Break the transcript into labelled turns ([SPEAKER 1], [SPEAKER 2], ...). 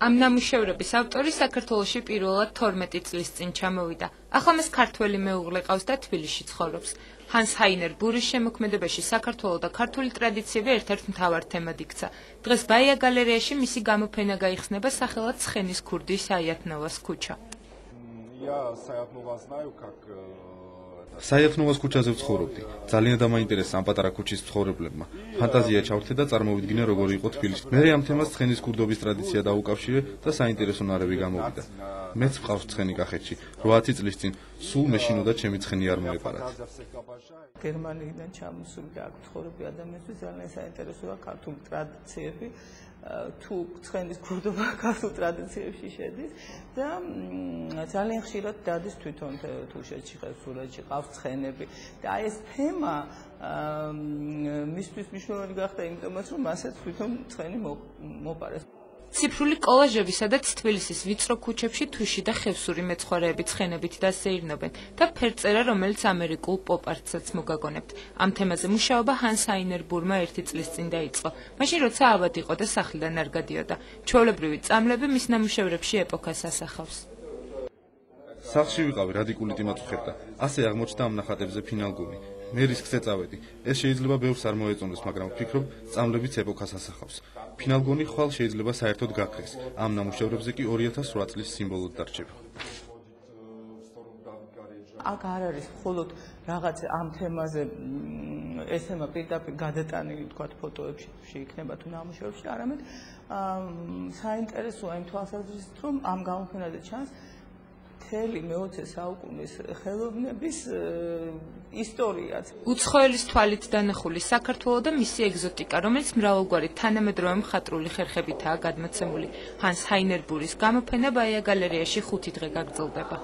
[SPEAKER 1] Ამ ნამუშევრების ავტორი საქართველოში პირველად 12 წლის წინ ჩამოვიდა. ახლა მას ქართველი მეუღლე ყავს და თბილისში ცხოვრობს. ჰანს ჰაინერ ბურის შემოქმედებაში საქართველო და ქართული ტრადიციები ერთ-ერთ მთავარ თემად იქცა. დღეს ბაია გალერეაში მისი გამოფენა გაიხსნება სახელად ცხენის ქურდის საიათნოვას ქუჩა.
[SPEAKER 2] საიათნოვას ქუჩაზე ვცხოვრობდი. ძალიან დამაინტერესა ამ პატარა ქუჩის მცხოვრებლებმა. ფანტაზია ჩავრთე და წარმოვიდგინე როგორ იყო თბილისი. მე ამ თემას ცხენის ქურდობის ტრადიცია დაუკავშირე და საინტერესო ნარევი გამოვიდა. მეც ვყავს ცხენი კახეთში. 8 წლის წინ სულ მეშინოდა ჩემი ცხენი არ მოეპარათ.
[SPEAKER 3] გერმანიიდან ჩამოსული და აქ მცხოვრები ადამიანისთვის ძალიან საინტერესოა ქართული ტრადიციები. თუ ცხენის ქურდობა ქართულ ტრადიციებში შედის და ძალიან ხშირად დადის თვითონ თუშეთში, ხევსურეთში ყავს ცხენები და აი ეს თემა მისთვის მნიშვნელოვანი გახდა იმიტომაც რომ მასაც თვითონ ცხენი მოპარეს.
[SPEAKER 1] ციფრული კოლაჟები, სადაც თბილისის ვიწრო ქუჩებში თუში და ხევსური მეცხვარეები ცხენებით დასეირნობენ და ფერწერა, რომელიც ამერიკულ პოპ-არტსაც მოგაგონებთ. ამ თემაზე მუშაობა ჰანს ჰაინერ ბურმა 1 წლის წინ დაიწყო. მაშინ როცა ავად იყო და სახლიდან არ გადიოდა. ჩვეულებრივი წამლები მის ნამუშევრებში ეპოქას ასახავს.
[SPEAKER 2] სახლში ვიყავი, რადიკულიტი მაწუხებდა. ასე აღმოჩნდა ამ ნახატებზე ფინალგუნი. მე რისკს ეწავედი. ეს შეიძლება ბევრს არ მოეწონოს, მაგრამ ვფიქრობ, წამლებიც ეპოქას ასახავს. ფინალგონი ხვალ შეიძლება საერთოდ გაქრეს. ამ ნამუშევრებზე კი 2008 წლის სიმბოლოდ დარჩება.
[SPEAKER 3] აქ არ არის მხოლოდ რაღაც ამ თემაზე ეს თემა პირდაპირ გადატანილი თქვა ფოტოებში იქნება თუ ნამუშევრებში, არამედ საინტერესოა იმ თვალსაზრისით, რომ ამ გამოფენაზე ჩანს მთელი მე-20 საუკუნის ხელოვნების ისტორიაც.
[SPEAKER 1] უცხოელის თვალით დანახული საქართველო და მისი ეგზოტიკა, რომელიც მრავალგვარი თანამედროვე მხატვრული ხერხებითაა გადმოცემული. ჰანს ჰაინერ ბურის გამოფენა ბაია გალერეაში 5 დღე გაგრძელდება.